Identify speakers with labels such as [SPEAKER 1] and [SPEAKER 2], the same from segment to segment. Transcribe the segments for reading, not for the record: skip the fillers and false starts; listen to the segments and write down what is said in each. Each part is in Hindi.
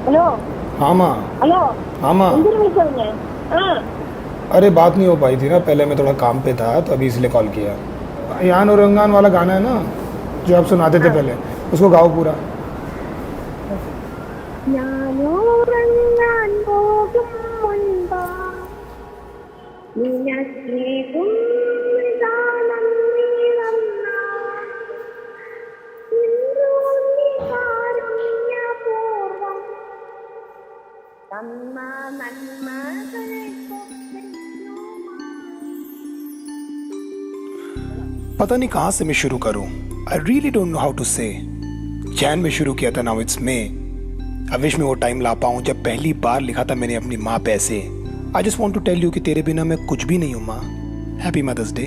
[SPEAKER 1] హలో
[SPEAKER 2] हाँ माँ।
[SPEAKER 1] హలో
[SPEAKER 2] हाँ माँ।
[SPEAKER 1] ఎందుకు పిలిచావు?
[SPEAKER 2] अरे बात नहीं हो पाई थी ना, पहले मैं थोड़ा काम पे था तो अभी इसलिए कॉल किया। यान और रंगान वाला गाना है ना जो आप सुनाते थे पहले, उसको गाओ पूरा।
[SPEAKER 1] ഞാനോറങ്ങാൻ പോകും മുൻപാ നിനക്കേകും നിദാനം നീ വന്നാ നിന്നോന്നി കാരുണ്യപൂർവം തന്ന നന്മകൾക്കൊക്കെയുമാ
[SPEAKER 2] पता नहीं कहाँ से मैं शुरू करूँ। I really don't know how to say. Jan में शुरू किया था, now it's May. I wish मैं वो टाइम ला पाऊँ जब पहली बार लिखा था मैंने अपनी माँ पे ऐसे। I just want to tell you कि तेरे बिना मैं कुछ भी नहीं हूँ माँ। Happy mother's day.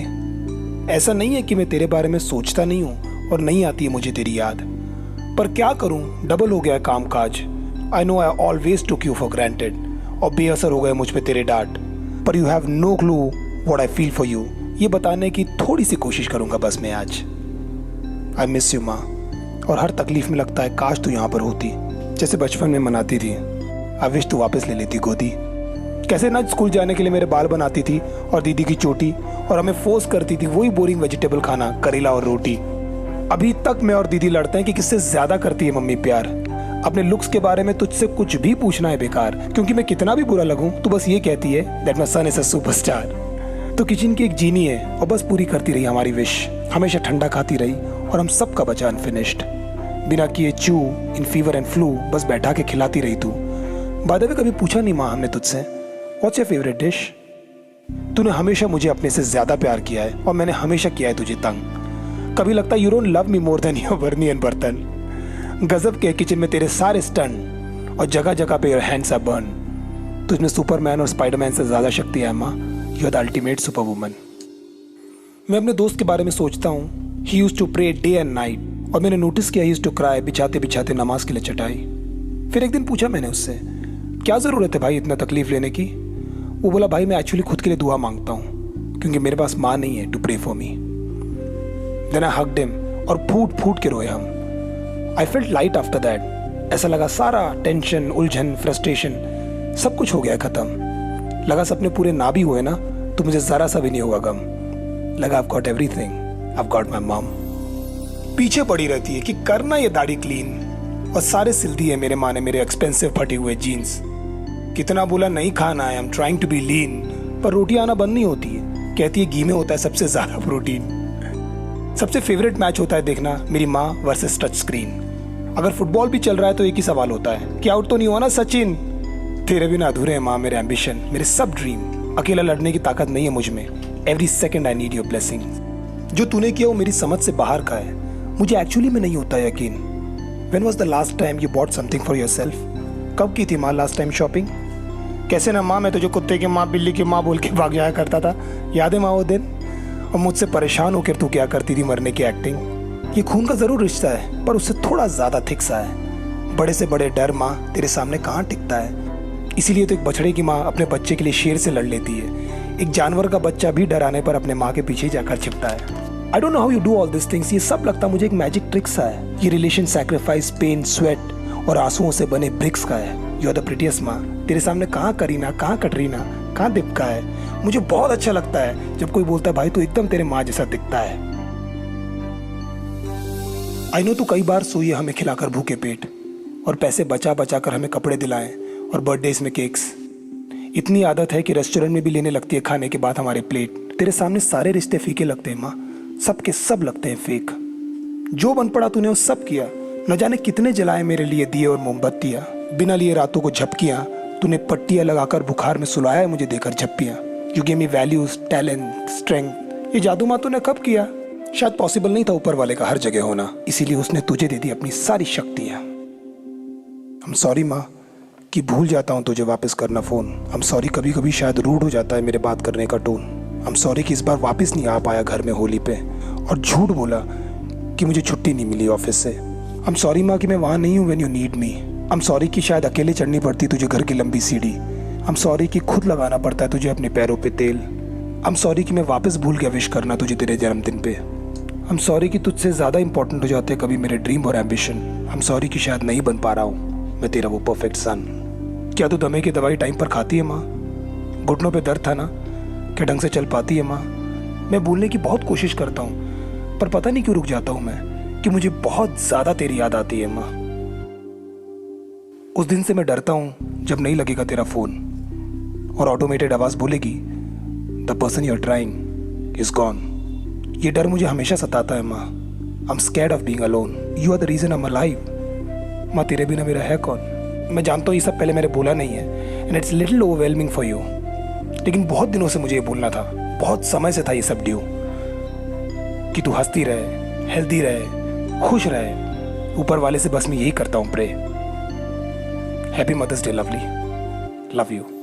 [SPEAKER 2] ऐसा नहीं है कि मैं तेरे बारे में सोचता नहीं हूँ और नहीं आती है मुझे तेरी याद, पर क्या करूँ, डबल हो गया है काम काज। I know I always took you for granted और बेअसर हो गए मुझ पे तेरे डांट, पर you have no clue what I feel for you. ये बताने की थोड़ी सी कोशिश करूँगा बस मैं आज। आई मिस यू माँ, और हर तकलीफ में लगता है काश तू यहाँ पर होती, जैसे बचपन में मनाती थी। आई विश तू वापस ले लेती गोदी। कैसे ना स्कूल जाने के लिए मेरे बाल बनाती थी और दीदी की चोटी, और हमें फोर्स करती थी वही बोरिंग वेजिटेबल खाना, करेला और रोटी। अभी तक मैं और दीदी लड़ते हैं कि किससे ज्यादा करती है मम्मी प्यार। अपने लुक्स के बारे में तुझसे कुछ भी पूछना है बेकार, क्योंकि मैं कितना भी बुरा लगूं तू बस ये कहती है that my son is a superstar. तो किचन की एक जीनी है और बस पूरी करती रही हमारी विश। हमेशा ठंडा खाती रही और हम सबका बचा अनफिनिश्ड। बिना किए चू इन फीवर एंड फ्लू बस बैठा के खिलाती रही तू। बाय द वे कभी पूछा नहीं माँ हमने तुझसे व्हाट्स योर फेवरेट डिश। तूने हमेशा मुझे अपने से ज्यादा प्यार किया है और मैंने हमेशा किया है तुझे तंग। कभी लगता है you don't love me more than your बर्नियन बर्तन। गजब के किचन में तेरे सारे स्टंट और जगह जगह पे योर हैंड्स आर बर्न। तुझमें सुपरमैन और स्पाइडरमैन से ज्यादा शक्ति है माँ। You are the ultimate super woman. मैं अपने दोस्त के बारे में सोचता हूँ। He used to pray day and night, और मैंने नोटिस किया ही यूज्ड टू क्राई बिछाते बिछाते नमाज के लिए चटाई। फिर एक दिन पूछा मैंने उससे क्या ज़रूरत है भाई इतना तकलीफ लेने की। वो बोला भाई मैं एक्चुअली खुद के लिए दुआ मांगता हूँ क्योंकि मेरे पास माँ नहीं है to pray for me. Then I hugged him और फूट फूट के रोए हम। I felt light after that. ऐसा लगा सारा टेंशन, उलझन, फ्रस्ट्रेशन सब कुछ हो गया खत्म। लगा सपने पूरे ना भी हुए ना तो मुझे ज़रा सा भी नहीं होगा गम। लगा I've got everything, I've got my mom। पीछे पड़ी रहती है कि करना ये दाढ़ी क्लीन, और सारे सिल दिए मेरे माँ ने मेरे एक्सपेंसिव फटे हुए जीन्स। कितना बोला नहीं खाना है, I am trying to be lean, पर रोटी आना बंद नहीं होती है। कहती है घी में होता है सबसे ज्यादा प्रोटीन। सबसे फेवरेट मैच होता है देखना मेरी माँ वर्सेस टच स्क्रीन। अगर फुटबॉल भी चल रहा है तो एक ही सवाल होता है कि आउट तो नहीं हुआ ना सचिन। तेरे बिना अधूरे हैं माँ मेरे एम्बिशन, मेरे सब ड्रीम। अकेला लड़ने की ताकत नहीं है मुझ में। Every second I need your blessing. जो तूने किया वो मेरी समझ से बाहर का है। मुझे एक्चुअली में नहीं होता यकीन। When was the last time you bought something for yourself? कब की थी माँ लास्ट टाइम शॉपिंग? कैसे ना माँ, मैं तो जो कुत्ते की माँ बिल्ली की माँ बोल के भाग जाया करता था, याद है माँ वो दिन? और मुझसे परेशान होकर तू क्या करती थी मरने की एक्टिंग। ये खून का जरूर रिश्ता है पर उससे थोड़ा ज्यादा थिक सा है। बड़े से बड़े डर माँ तेरे सामने कहाँ टिकता है। इसीलिए तो एक बछड़े की माँ अपने बच्चे के लिए शेर से लड़ लेती है। एक जानवर का बच्चा भी डर आने पर अपने माँ के पीछे जाकर छिपता है। I don't know how you do all this things. ये सब लगता मुझे एक मैजिक ट्रिक सा है। ये रिलेशन सैक्रिफाइस, पेन, स्वेट और आंसुओं से बने ब्रिक्स का है। यू आर द प्रिटियस्ट माँ। तेरे सामने कहाँ करीना, कहाँ कटरीना, कहाँ दीपिका है। मुझे बहुत अच्छा लगता है जब कोई बोलता है भाई तू एकदम तेरे माँ जैसा दिखता है। आई नो तू कई बार सोई है हमें खिलाकर भूखे पेट, और पैसे बचा बचा कर हमें कपड़े दिलाएं और बर्थडेज में केक्स। इतनी आदत है कि रेस्टोरेंट में भी लेने लगती है खाने के बाद हमारे प्लेट। तेरे सामने सारे रिश्ते फीके लगते हैं माँ, सब के सब लगते हैं फेक। जो बन पड़ा तूने वो सब किया। न जाने कितने जलाए मेरे लिए दिए और मोमबत्तियाँ। बिना लिए रातों को झपकियाँ तूने पट्टियाँ लगाकर बुखार में सुलाया है मुझे देकर झप्पियाँ। You give me values, talent, strength. ये जादू माँ तूने कब किया? शायद पॉसिबल नहीं था ऊपर वाले का हर जगह होना, इसीलिए उसने तुझे दे दी अपनी सारी शक्तियाँ। आई एम सॉरी माँ कि भूल जाता हूँ तुझे वापस करना फ़ोन। आई एम सॉरी कभी कभी शायद रूड हो जाता है मेरे बात करने का टोन। आई एम सॉरी कि इस बार वापस नहीं आ पाया घर में होली पे और झूठ बोला कि मुझे छुट्टी नहीं मिली ऑफिस से। आई एम सॉरी माँ कि मैं वहाँ नहीं हूँ when you need me. I am sorry कि शायद अकेले चढ़नी पड़ती तुझे घर की लंबी सीढ़ी। आई एम सॉरी कि खुद लगाना पड़ता है तुझे अपने पैरों पे तेल। आई एम सॉरी कि मैं वापस भूल गया विश करना तुझे तेरे जन्मदिन पे। आई एम सॉरी कि तुझसे ज़्यादा इंपॉर्टेंट हो जाते हैं कभी मेरे ड्रीम और एम्बिशन। आई एम सॉरी कि शायद नहीं बन पा रहा हूँ मैं तेरा वो परफेक्ट सन। क्या तू दमे की दवाई टाइम पर खाती है माँ? घुटनों पे दर्द था ना, क्या ढंग से चल पाती है माँ? मैं बोलने की बहुत कोशिश करता हूँ पर पता नहीं क्यों रुक जाता हूँ मैं, कि मुझे बहुत ज्यादा तेरी याद आती है माँ। उस दिन से मैं डरता हूँ जब नहीं लगेगा तेरा फोन और ऑटोमेटेड आवाज बोलेगी the person you are trying is gone. ये डर मुझे हमेशा सताता है माँ। I am scared of being alone. You are the reason I am alive. माँ तेरे बिना मेरा है कौन? मैं जानता हूँ ये सब पहले मैंने बोला नहीं है and it's little overwhelming for you, लेकिन बहुत दिनों से मुझे ये बोलना था, बहुत समय से था ये सब ड्यू, कि तू हंसती रहे, हेल्दी रहे, खुश रहे। ऊपर वाले से बस मैं यही करता हूँ pray. Happy mother's day lovely, love you.